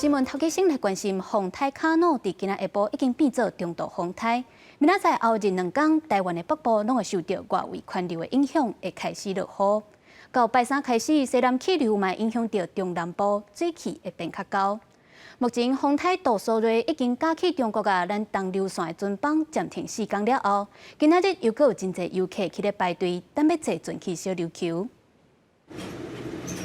新闻头家先来关心风台卡努，伫今仔下晡已经变做中度风台。明仔载后日2天，台湾的北部拢会受到外围环流的影响，会开始落雨。到拜三开始，西南气流嘛影响到中南部，水汽会变较高。目前风台杜苏芮已经架起中国啊，咱东流线的船帮暂停施工了后，今仔日又阁有真侪游客去咧排队，等要坐船去小琉球。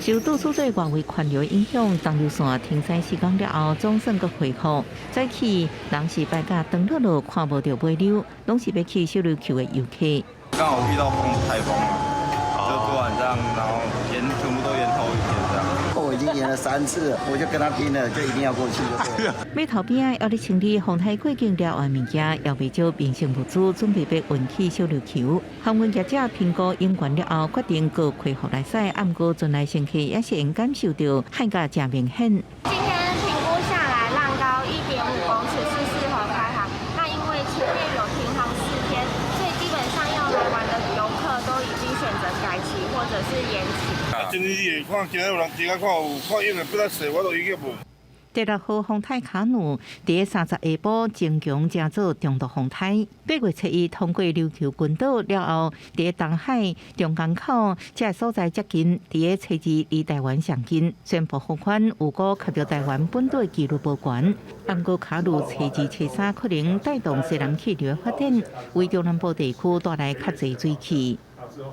受杜苏芮外围环流影响，东流线停驶施工了后，总算阁恢复。早起人是摆甲长乐路看无到尾流，拢是要去小琉球的游客。刚好遇到台风嘛，就突然这样，然后全部都延后一天这样。我已经演了3次了，我就跟他拼了，就一定要过去就对了。码头边要你清理风台过境了后物件，要未少民生物资，准备要运去小琉球。航运业者评估应管了后，决定搁恢复来驶，按过船来乘客也是应感受到海价真明显。今天评估下来，浪高1.5公尺是适合开航。那因为前面有停航4天，所以基本上要来玩的游客都已经选择改期或者是延期。真是看今日有人骑啊，看因为不得洗，我都已经无。第6号风台卡努伫30下晡增强成做中度风台。8月7日通过琉球群岛了后，伫东海中港口这个所在接近，伫车子离台湾上近，宣布付款有果吸入台湾本岛纪录保全。不过卡努车2、车3可能带动西南气流的发展，为中南部地区带来较侪水汽。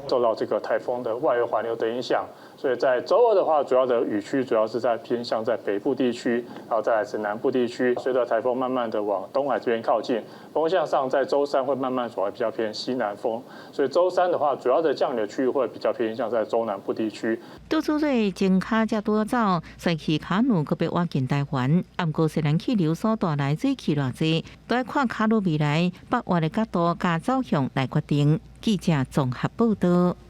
受到这个台风的外围环流的影响，所以在周2的话，主要的雨区主要是在偏向在北部地区，然后再来是南部地区。随着台风慢慢的往东海这边靠近，风向上在周3会慢慢转为比较偏西南风，所以周3的话，主要的降雨的区域会比较偏向在中南部地区。杜苏芮前卡才拄走，西去卡努阁要往近台湾，不过西南气流所带来水汽偌济，都要看卡努未来北划的角度加走向来决定。记者综合报道。